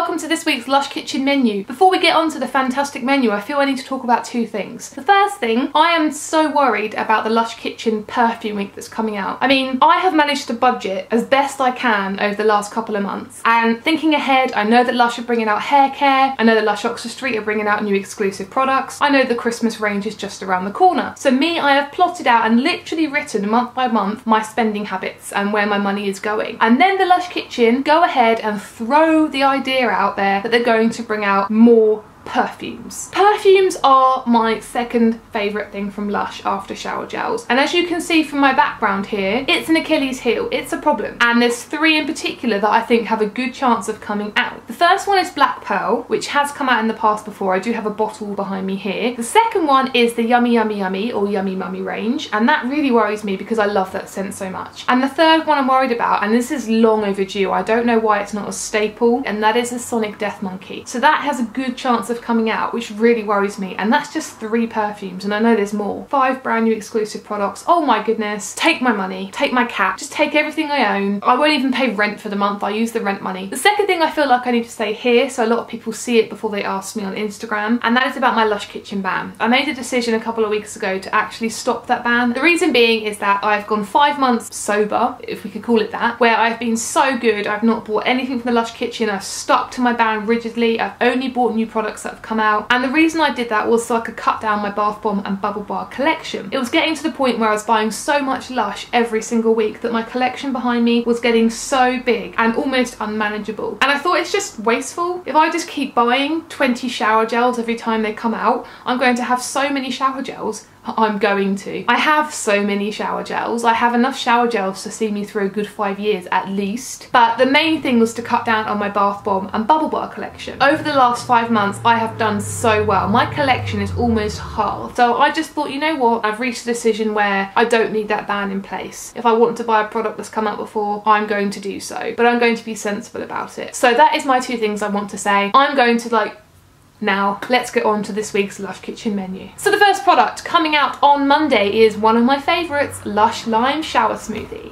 welcome to this week's Lush Kitchen menu. Before we get on to the fantastic menu, I feel I need to talk about two things. The first thing, I am so worried about the Lush Kitchen perfume week that's coming out. I mean, I have managed to budget as best I can over the last couple of months, and thinking ahead, I know that Lush are bringing out hair care, I know that Lush Oxford Street are bringing out new exclusive products, I know the Christmas range is just around the corner. So me, I have plotted out and literally written month by month my spending habits and where my money is going. And then the Lush Kitchen go ahead and throw the idea out there that they're going to bring out more perfumes. Perfumes are my second favourite thing from Lush after shower gels, and as you can see from my background here, it's an Achilles heel, it's a problem, and there's three in particular that I think have a good chance of coming out. The first one is Black Pearl, which has come out in the past before. I do have a bottle behind me here. The second one is the Yummy Yummy Yummy or Yummy Mummy range, and that really worries me because I love that scent so much. And the third one I'm worried about, and this is long overdue, I don't know why it's not a staple, and that is the Sonic Death Monkey. So that has a good chance of coming out, which really worries me, and that's just 3 perfumes, and I know there's more. 5 brand new exclusive products. Oh my goodness. Take my money, take my cat, just take everything I own. I won't even pay rent for the month, I use the rent money. The second thing I feel like I need to say here, so a lot of people see it before they ask me on Instagram, and that is about my Lush Kitchen ban. I made a decision a couple of weeks ago to actually stop that ban. The reason being is that I've gone 5 months sober, if we could call it that, where I've been so good, I've not bought anything from the Lush Kitchen, I've stuck to my ban rigidly, I've only bought new products that have come out. And the reason I did that was so I could cut down my bath bomb and bubble bar collection. It was getting to the point where I was buying so much Lush every single week that my collection behind me was getting so big and almost unmanageable. And I thought, it's just wasteful. If I just keep buying 20 shower gels every time they come out, I'm going to have so many shower gels. I have so many shower gels. I have enough shower gels to see me through a good 5 years at least. But the main thing was to cut down on my bath bomb and bubble bar collection. Over the last 5 months, I have done so well. My collection is almost half. So I just thought, you know what? I've reached a decision where I don't need that ban in place. If I want to buy a product that's come out before, I'm going to do so. But I'm going to be sensible about it. So that is my 2 things I want to say. I'm going to Now, let's get on to this week's Lush Kitchen menu. So the first product coming out on Monday is one of my favourites, Lush Lime Shower Smoothie.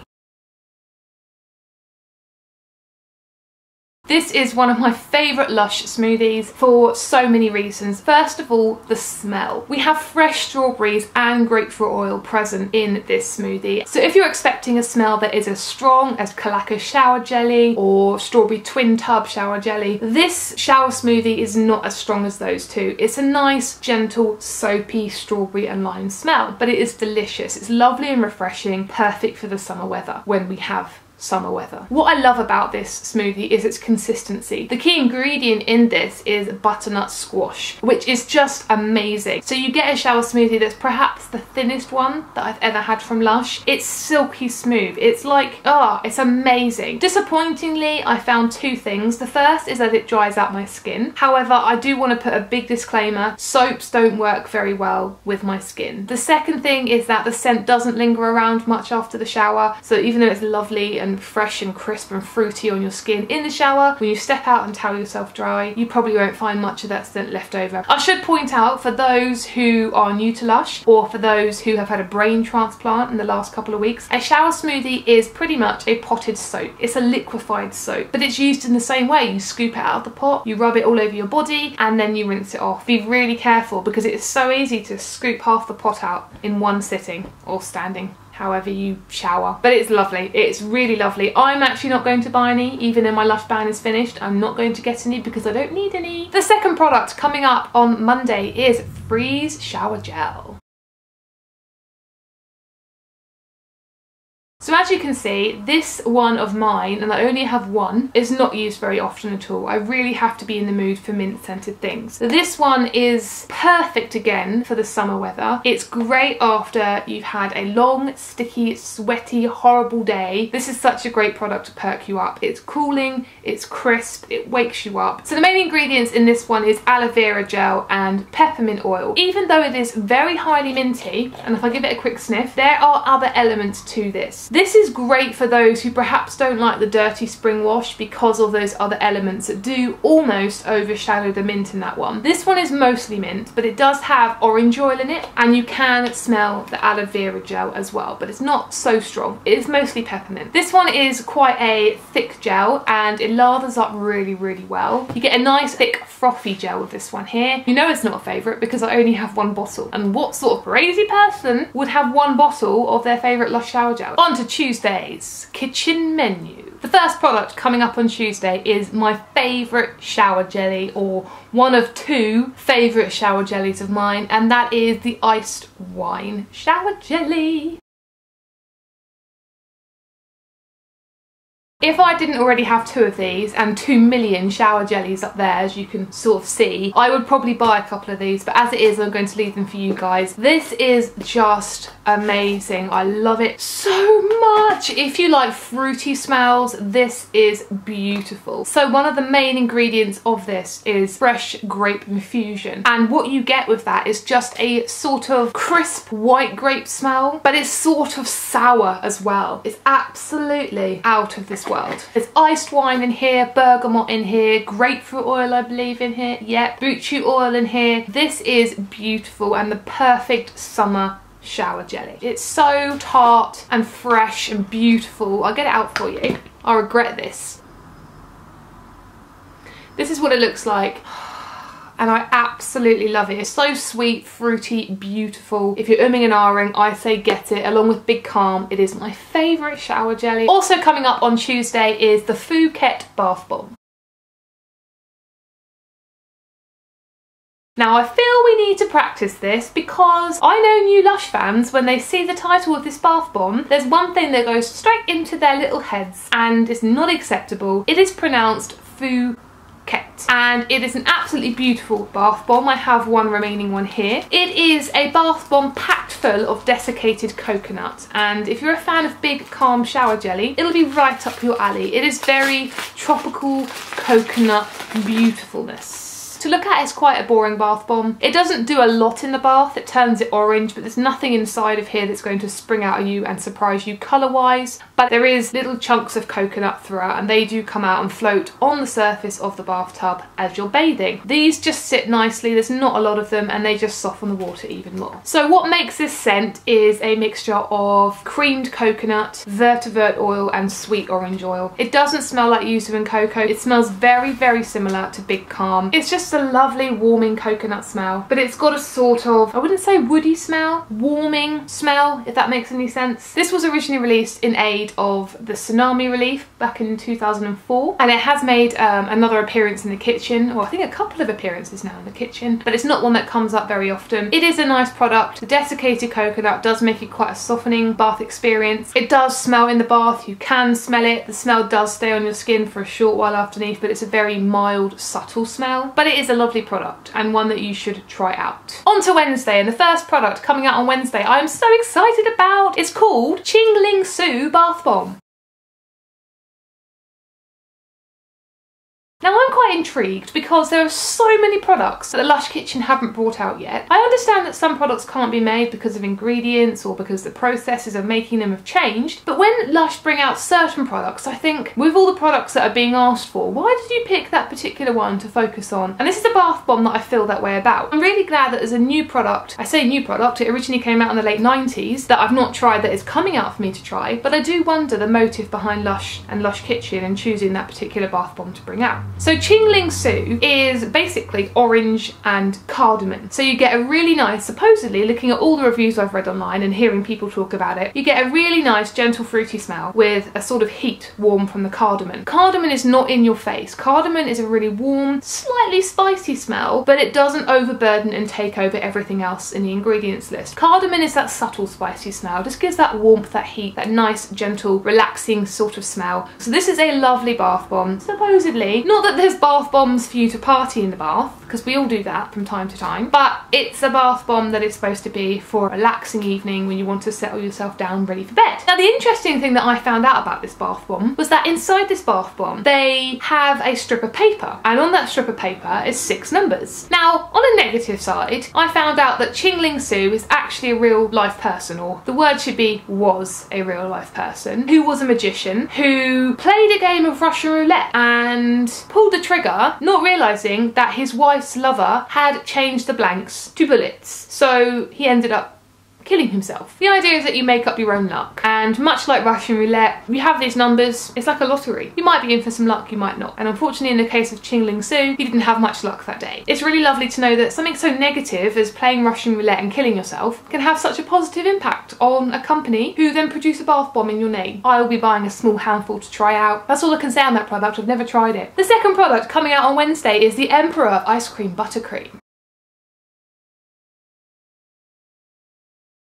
This is one of my favourite Lush smoothies for so many reasons. First of all, the smell. We have fresh strawberries and grapefruit oil present in this smoothie. So if you're expecting a smell that is as strong as Kalaka shower jelly or strawberry twin tub shower jelly, this shower smoothie is not as strong as those two. It's a nice, gentle, soapy strawberry and lime smell, but it is delicious. It's lovely and refreshing, perfect for the summer weather when we have summer weather. What I love about this smoothie is its consistency. The key ingredient in this is butternut squash, which is just amazing. So you get a shower smoothie that's perhaps the thinnest one that I've ever had from Lush. It's silky smooth. It's like, it's amazing. Disappointingly, I found 2 things. The first is that it dries out my skin. However, I do want to put a big disclaimer, soaps don't work very well with my skin. The second thing is that the scent doesn't linger around much after the shower. So even though it's lovely and fresh and crisp and fruity on your skin in the shower, when you step out and towel yourself dry, you probably won't find much of that scent left over. I should point out, for those who are new to Lush, or for those who have had a brain transplant in the last couple of weeks, a shower smoothie is pretty much a potted soap. It's a liquefied soap, but it's used in the same way. You scoop it out of the pot, you rub it all over your body, and then you rinse it off. Be really careful because it's so easy to scoop half the pot out in one sitting or standing, however you shower. But it's lovely. It's really lovely. I'm actually not going to buy any, even though my Lush ban is finished. I'm not going to get any because I don't need any. The second product coming up on Monday is Freeze Shower Gel. So as you can see, this one of mine, and I only have one, is not used very often at all. I really have to be in the mood for mint scented things. This one is perfect again for the summer weather. It's great after you've had a long, sticky, sweaty, horrible day. This is such a great product to perk you up. It's cooling, it's crisp, it wakes you up. So the main ingredients in this one is aloe vera gel and peppermint oil. Even though it is very highly minty, and if I give it a quick sniff, there are other elements to this. This is great for those who perhaps don't like the dirty spring wash because of those other elements that do almost overshadow the mint in that one. This one is mostly mint, but it does have orange oil in it, and you can smell the aloe vera gel as well, but it's not so strong. It is mostly peppermint. This one is quite a thick gel and it lathers up really, really well. You get a nice thick frothy gel with this one here. You know it's not a favourite because I only have one bottle. And what sort of crazy person would have one bottle of their favourite Lush shower gel? On to Tuesday's kitchen menu. The first product coming up on Tuesday is my favourite shower jelly, or one of two favourite shower jellies of mine, and that is the iced wine shower jelly. If I didn't already have two of these and 2 million shower jellies up there, as you can sort of see, I would probably buy a couple of these, but as it is, I'm going to leave them for you guys. This is just amazing. I love it so much. If you like fruity smells, this is beautiful. So one of the main ingredients of this is fresh grape infusion, and what you get with that is just a sort of crisp white grape smell, but it's sort of sour as well. It's absolutely out of this world. There's iced wine in here, bergamot in here, grapefruit oil I believe in here, yep, beetroot oil in here. This is beautiful and the perfect summer shower jelly. It's so tart and fresh and beautiful. I'll get it out for you. I regret this. This is what it looks like. And I absolutely love it. It's so sweet, fruity, beautiful. If you're umming and ahhing, I say get it. Along with Big Calm, it is my favourite shower jelly. Also coming up on Tuesday is the Phuket Bath Bomb. Now I feel we need to practice this because I know new Lush fans, when they see the title of this bath bomb, there's one thing that goes straight into their little heads and it's not acceptable. It is pronounced Phuket. And it is an absolutely beautiful bath bomb. I have one remaining one here. It is a bath bomb packed full of desiccated coconut, and if you're a fan of Big Calm shower jelly, it'll be right up your alley. It is very tropical coconut beautifulness. To look at, it's quite a boring bath bomb. It doesn't do a lot in the bath, it turns it orange, but there's nothing inside of here that's going to spring out at you and surprise you colour-wise. But there is little chunks of coconut throughout, and they do come out and float on the surface of the bathtub as you're bathing. These just sit nicely, there's not a lot of them, and they just soften the water even more. So what makes this scent is a mixture of creamed coconut, vetiver oil, and sweet orange oil. It doesn't smell like yuzu and cocoa. It smells very, very similar to Big Calm. It's just a lovely warming coconut smell, but it's got a sort of, I wouldn't say woody smell, warming smell, if that makes any sense. This was originally released in aid of the tsunami relief back in 2004, and it has made another appearance in the kitchen, or I think a couple of appearances now in the kitchen, but it's not one that comes up very often. It is a nice product. The desiccated coconut does make it quite a softening bath experience. It does smell in the bath, you can smell it. The smell does stay on your skin for a short while underneath, but it's a very mild, subtle smell. But it is a lovely product and one that you should try out. On to Wednesday, and the first product coming out on Wednesday I'm so excited about. It's called Ching Bath Bomb. Now I'm quite intrigued because there are so many products that the Lush Kitchen haven't brought out yet. I understand that some products can't be made because of ingredients or because the processes of making them have changed, but when Lush bring out certain products, I think with all the products that are being asked for, why did you pick that particular one to focus on? And this is a bath bomb that I feel that way about. I'm really glad that there's a new product. I say new product, it originally came out in the late 90s, that I've not tried, that is coming out for me to try, but I do wonder the motive behind Lush and Lush Kitchen in choosing that particular bath bomb to bring out. So Ching is basically orange and cardamom. So you get a really nice, supposedly, looking at all the reviews I've read online and hearing people talk about it, you get a really nice gentle fruity smell with a sort of heat warm from the cardamom. Cardamom is not in your face. Cardamom is a really warm, slightly spicy smell, but it doesn't overburden and take over everything else in the ingredients list. Cardamom is that subtle spicy smell, just gives that warmth, that heat, that nice, gentle, relaxing sort of smell. So this is a lovely bath bomb, supposedly. Not that there's bath bombs for you to party in the bath, because we all do that from time to time, but it's a bath bomb that is supposed to be for a relaxing evening when you want to settle yourself down ready for bed. Now the interesting thing that I found out about this bath bomb was that inside this bath bomb they have a strip of paper, and on that strip of paper is 6 numbers. Now on a negative side, I found out that Ching Ling is actually a real life person, or the word should be was a real life person, who was a magician who played a game of Russian roulette and pulled the trigger, not realising that his wife's lover had changed the blanks to bullets. So he ended up killing himself. The idea is that you make up your own luck, and much like Russian roulette, you have these numbers, it's like a lottery. You might be in for some luck, you might not. And unfortunately in the case of Ching Ling, he didn't have much luck that day. It's really lovely to know that something so negative as playing Russian roulette and killing yourself can have such a positive impact on a company who then produce a bath bomb in your name. I will be buying a small handful to try out. That's all I can say on that product, I've never tried it. The second product coming out on Wednesday is the Emperor Ice Cream Buttercream.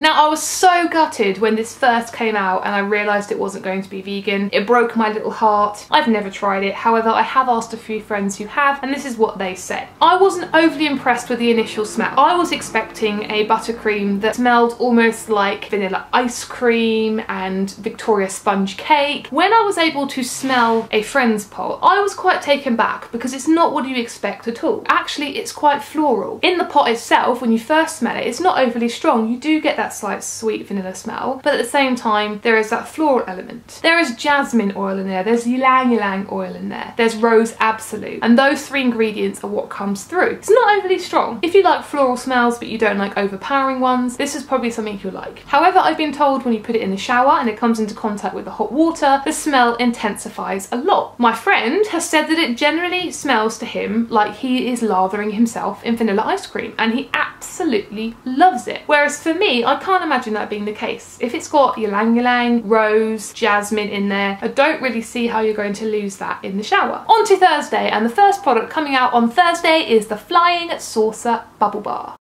Now I was so gutted when this first came out and I realised it wasn't going to be vegan. It broke my little heart. I've never tried it, however I have asked a few friends who have, and this is what they said. I wasn't overly impressed with the initial smell. I was expecting a buttercream that smelled almost like vanilla ice cream and Victoria sponge cake. When I was able to smell a friend's pot, I was quite taken back because it's not what you expect at all. Actually, it's quite floral. In the pot itself, when you first smell it, it's not overly strong. You do get that slight sweet vanilla smell, but at the same time there is that floral element. There is jasmine oil in there, there's ylang ylang oil in there, there's rose absolute, and those 3 ingredients are what comes through. It's not overly strong. If you like floral smells but you don't like overpowering ones, this is probably something you'll like. However, I've been told when you put it in the shower and it comes into contact with the hot water, the smell intensifies a lot. My friend has said that it generally smells to him like he is lathering himself in vanilla ice cream, and he absolutely loves it. Whereas for me, I can't imagine that being the case. If it's got ylang ylang, rose, jasmine in there, I don't really see how you're going to lose that in the shower. On to Thursday, and the first product coming out on Thursday is the Flying Saucer Bubble Bar.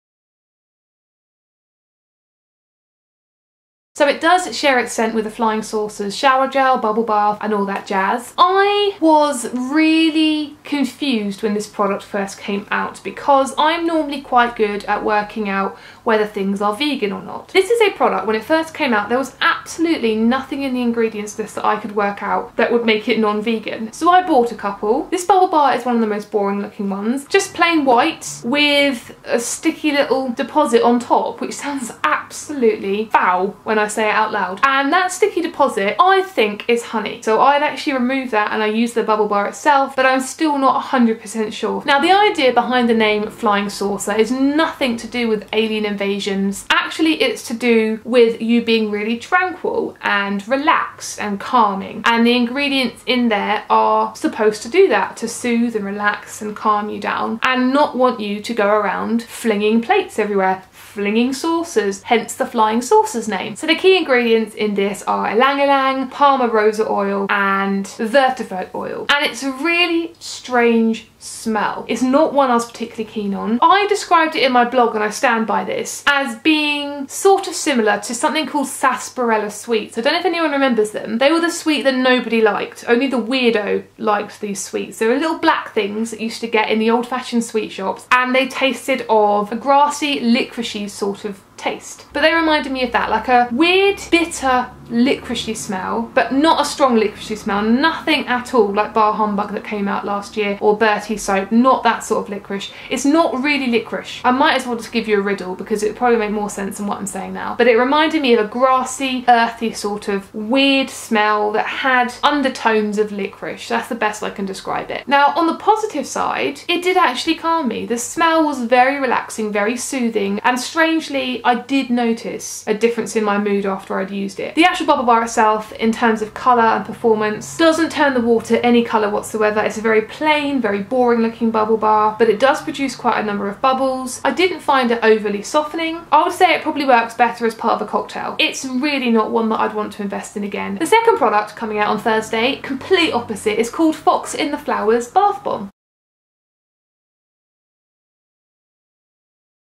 So it does share its scent with the Flying Saucer's shower gel, bubble bath and all that jazz. I was really confused when this product first came out because I'm normally quite good at working out whether things are vegan or not. This is a product, when it first came out, there was absolutely nothing in the ingredients list that I could work out that would make it non-vegan. So I bought a couple. This bubble bar is one of the most boring looking ones. Just plain white with a sticky little deposit on top, which sounds absolutely foul when I say it out loud. And that sticky deposit, I think, is honey. So I'd actually removed that and I used the bubble bar itself, but I'm still not 100% sure. Now the idea behind the name Flying Saucer is nothing to do with alien invasions. Actually, it's to do with you being really tranquil and relaxed and calming. And the ingredients in there are supposed to do that, to soothe and relax and calm you down and not want you to go around flinging plates everywhere, flinging saucers, hence the Flying Saucer's name. So the key ingredients in this are ylang ylang, Palmer rosa oil and vetiver oil. And it's a really strange smell. It's not one I was particularly keen on. I described it in my blog, and I stand by this, as being sort of similar to something called sarsaparilla sweets. I don't know if anyone remembers them. They were the sweet that nobody liked. Only the weirdo liked these sweets. They were little black things that you used to get in the old-fashioned sweet shops, and they tasted of a grassy, licoricey sort of taste. But they reminded me of that, like a weird, bitter, licoricey smell, but not a strong licoricey smell. Nothing at all like Bar Humbug that came out last year, or Bertie soap, not that sort of licorice. It's not really licorice. I might as well just give you a riddle because it would probably make more sense than what I'm saying now. But it reminded me of a grassy, earthy sort of weird smell that had undertones of licorice. That's the best I can describe it. Now, on the positive side, it did actually calm me. The smell was very relaxing, very soothing, and strangely, I did notice a difference in my mood after I'd used it. The actual bubble bar itself, in terms of colour and performance, doesn't turn the water any colour whatsoever. It's a very plain, very boring looking bubble bar, but it does produce quite a number of bubbles. I didn't find it overly softening. I would say it probably works better as part of a cocktail. It's really not one that I'd want to invest in again. The second product coming out on Thursday, complete opposite, is called Fox in the Flowers Bath Bomb.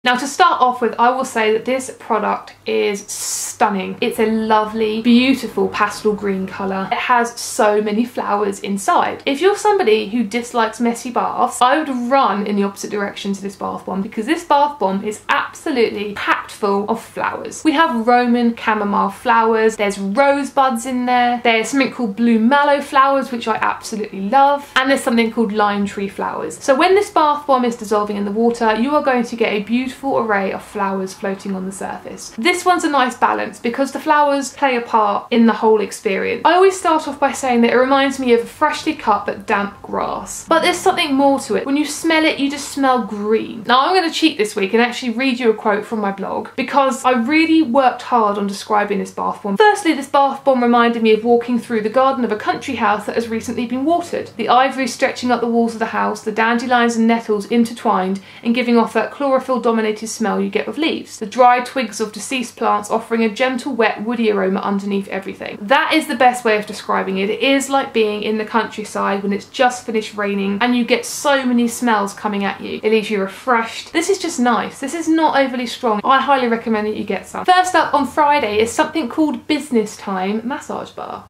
Now to start off with, I will say that this product is stunning. It's a lovely, beautiful pastel green colour. It has so many flowers inside. If you're somebody who dislikes messy baths, I would run in the opposite direction to this bath bomb, because this bath bomb is absolutely packed full of flowers. We have Roman chamomile flowers, there's rosebuds in there, there's something called blue mallow flowers, which I absolutely love, and there's something called lime tree flowers. So when this bath bomb is dissolving in the water, you are going to get a beautiful array of flowers floating on the surface. This one's a nice balance because the flowers play a part in the whole experience. I always start off by saying that it reminds me of a freshly cut but damp grass, but there's something more to it. When you smell it, you just smell green. Now I'm going to cheat this week and actually read you a quote from my blog, because I really worked hard on describing this bath bomb. Firstly, this bath bomb reminded me of walking through the garden of a country house that has recently been watered. The ivory stretching up the walls of the house, the dandelions and nettles intertwined and giving off that chlorophyll dominated smell you get with leaves. The dry twigs of deceased plants offering a gentle, wet, woody aroma underneath everything. That is the best way of describing it. It is like being in the countryside when it's just finished raining and you get so many smells coming at you. It leaves you refreshed. This is just nice. This is not overly strong. I highly recommend that you get some. First up on Friday is something called Business Time Massage Bar.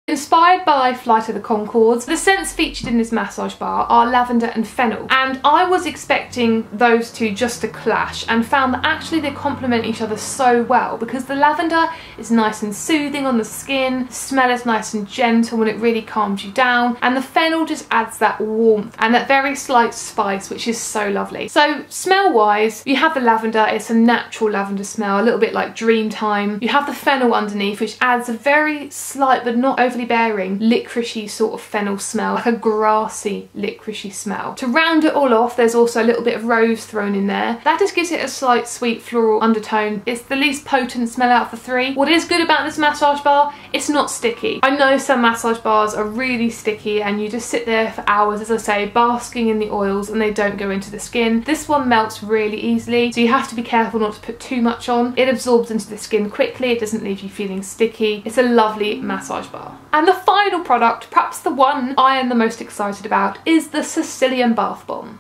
Inspired by Flight of the Conchords, the scents featured in this massage bar are lavender and fennel, and I was expecting those two just to clash and found that actually they complement each other so well, because the lavender is nice and soothing on the skin, the smell is nice and gentle and it really calms you down, and the fennel just adds that warmth and that very slight spice, which is so lovely. So smell wise, you have the lavender, it's a natural lavender smell, a little bit like Dreamtime. You have the fennel underneath, which adds a very slight but not overly bearing licoricey sort of fennel smell, like a grassy licoricey smell. To round it all off, there's also a little bit of rose thrown in there. That just gives it a slight sweet floral undertone. It's the least potent smell out of the three. What is good about this massage bar, it's not sticky. I know some massage bars are really sticky and you just sit there for hours, as I say, basking in the oils and they don't go into the skin. This one melts really easily, so you have to be careful not to put too much on. It absorbs into the skin quickly, it doesn't leave you feeling sticky. It's a lovely massage bar. And the final product, perhaps the one I am the most excited about, is the Sicilian Bath Bomb.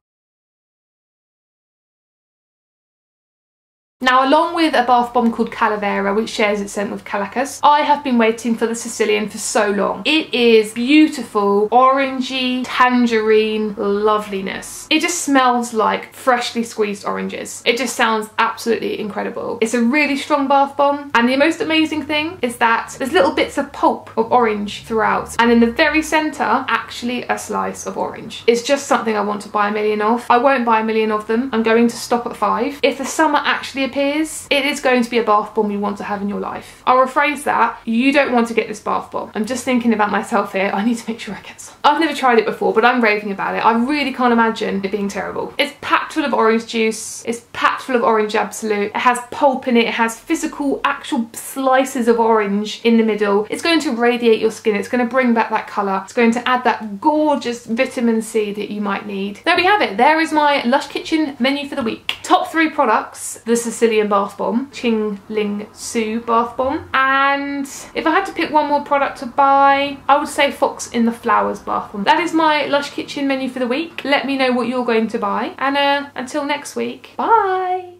Now, along with a bath bomb called Calavera, which shares its scent with Calacas, I have been waiting for the Sicilian for so long. It is beautiful, orangey, tangerine loveliness. It just smells like freshly squeezed oranges. It just sounds absolutely incredible. It's a really strong bath bomb, and the most amazing thing is that there's little bits of pulp of orange throughout, and in the very centre, actually a slice of orange. It's just something I want to buy a million of. I won't buy a million of them. I'm going to stop at 5. If the summer actually appears, it is going to be a bath bomb you want to have in your life. I'll rephrase that. You don't want to get this bath bomb. I'm just thinking about myself here. I need to make sure I get some. I've never tried it before, but I'm raving about it. I really can't imagine it being terrible. It's packed full of orange juice. It's packed full of orange absolute. It has pulp in it. It has physical, actual slices of orange in the middle. It's going to radiate your skin. It's going to bring back that colour. It's going to add that gorgeous vitamin C that you might need. There we have it. There is my Lush Kitchen menu for the week. Top 3 products: the Sicilian Bath Bomb, Ching, Ling, Bath Bomb, and if I had to pick one more product to buy, I would say Fox in the Flowers Bath Bomb. That is my Lush Kitchen menu for the week. Let me know what you're going to buy, and until next week, bye!